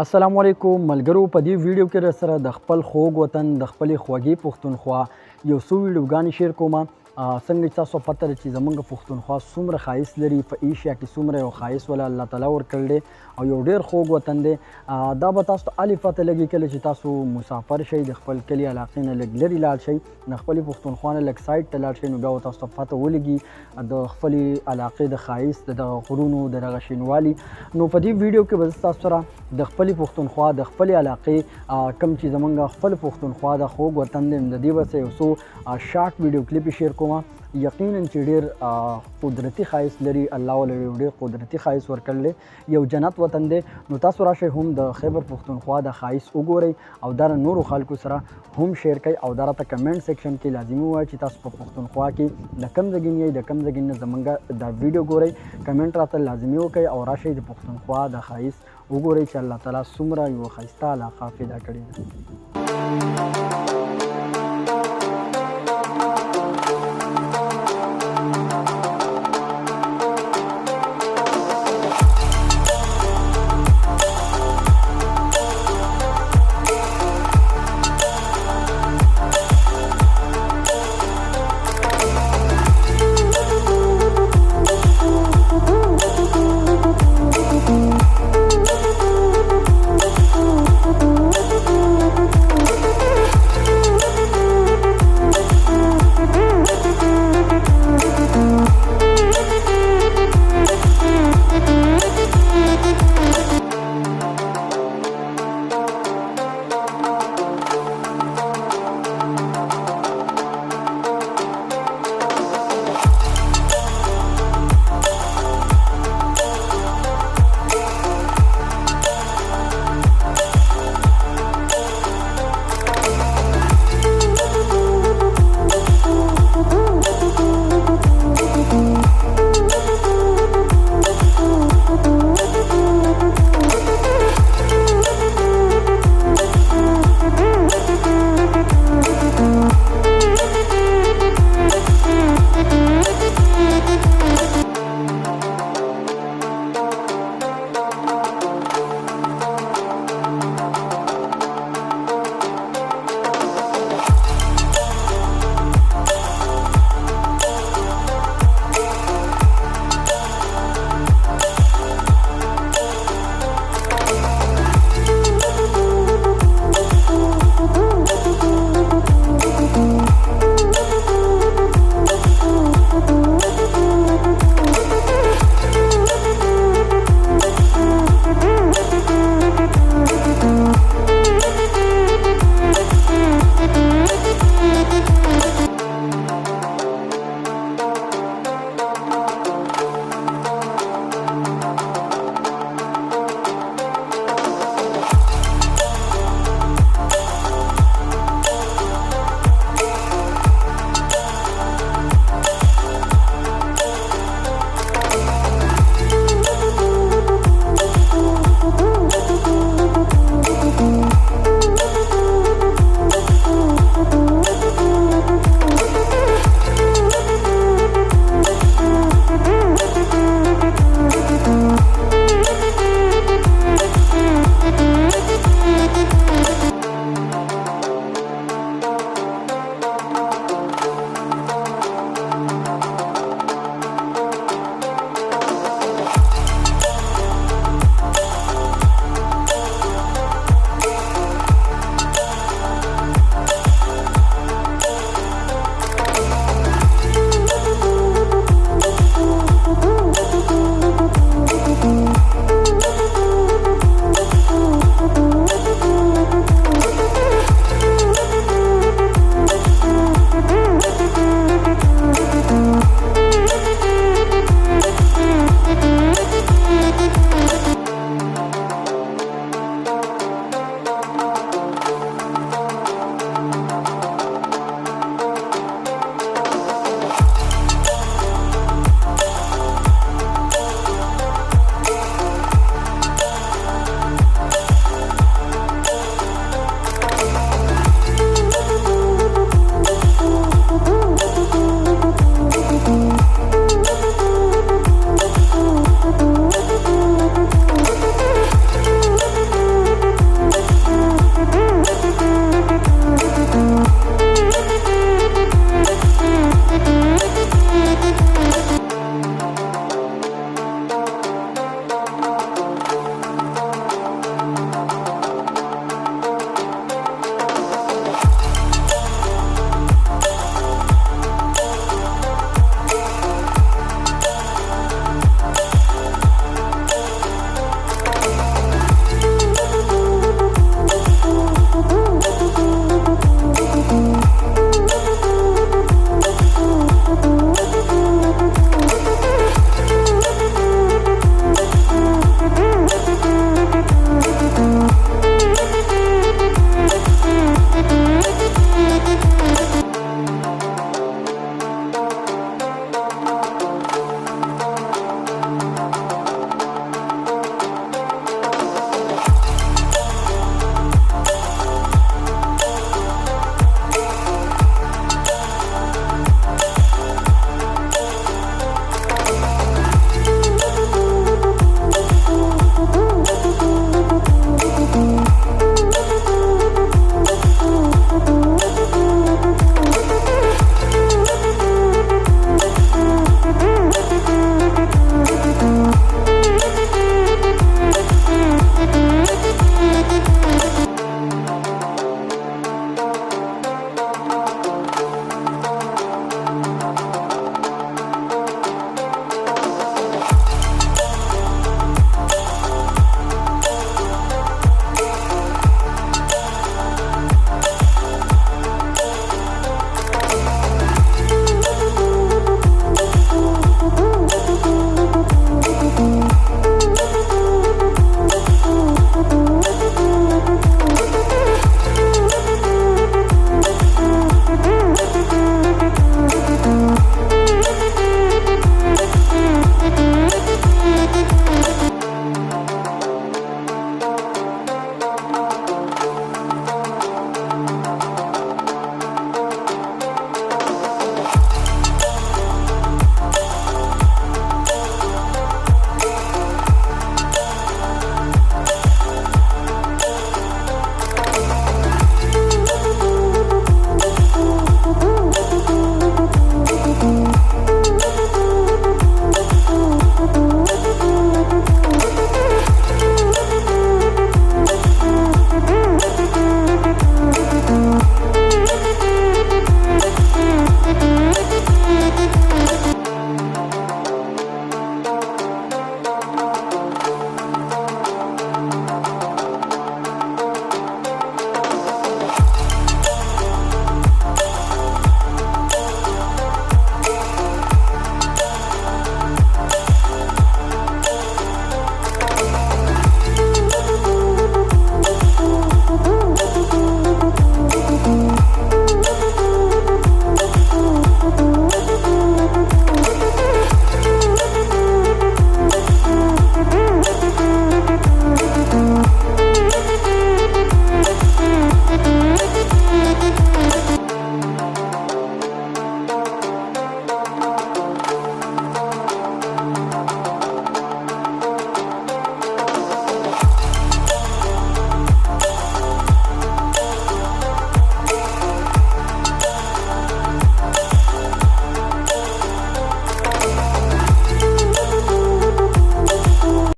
السلام علیکم ملګرو. په دې ویډیو کې در سره د خپل خوږ وطن د خپلې خوږې پښتونخوا یو څو ویډیوګانې شیر کوم. څنګه چې تاسو پته ده چې زموږ پښتونخوا څومره ښایست لري، په ایشیا کې څومره یو ښایست ولا الله تعالی ورکړی دی او یو ډېر خوږ وطن دی. دا به تاسو ته الې پته لګي کله چې تاسو مسافر شئ، د خپل کلي علاقې نه لږ لرې لاړ شئ، د خپلې پښتونخوا نه لږ سایډ ته لاړ شئ، نو بیا به تاسو ته پته ولګي د خپلې علاقې د ښایست، د دغه غرونو، د دغه شینوالي. نو په دې ویډیو کې به زه تاسو سره د خپلې پښتونخوا د خپلې علاقې کوم چې زموږ خپل پښتونخوا د خوږ وطن دی، د دې به یو څو شارټ ویډیو کلیپ شیر کوم. یقینا چې ډېر قدرتي ښایست لري، الله ولې ډېر قدرتي ښایست ورکړلی، یو جنت وطن دی. نو تاسو راشئ هم د خیبر پښتونخوا د ښایست وګورئ او دا نورو خلکو سره هم شیر کړئ او دا راته کمنټ سیکشن کې لازمي ووایئ چې تاسو په پښتونخوا کې د کوم ځای نه یئ، د کوم ځای نه زموږ دا ویډیو ګورئ. کمنټ راته لازمي وکړئ او راشئ د پښتونخوا د ښایست وګورئ چې الله تعالی څومره یوه ښایسته علاقه پیدا کړې ده.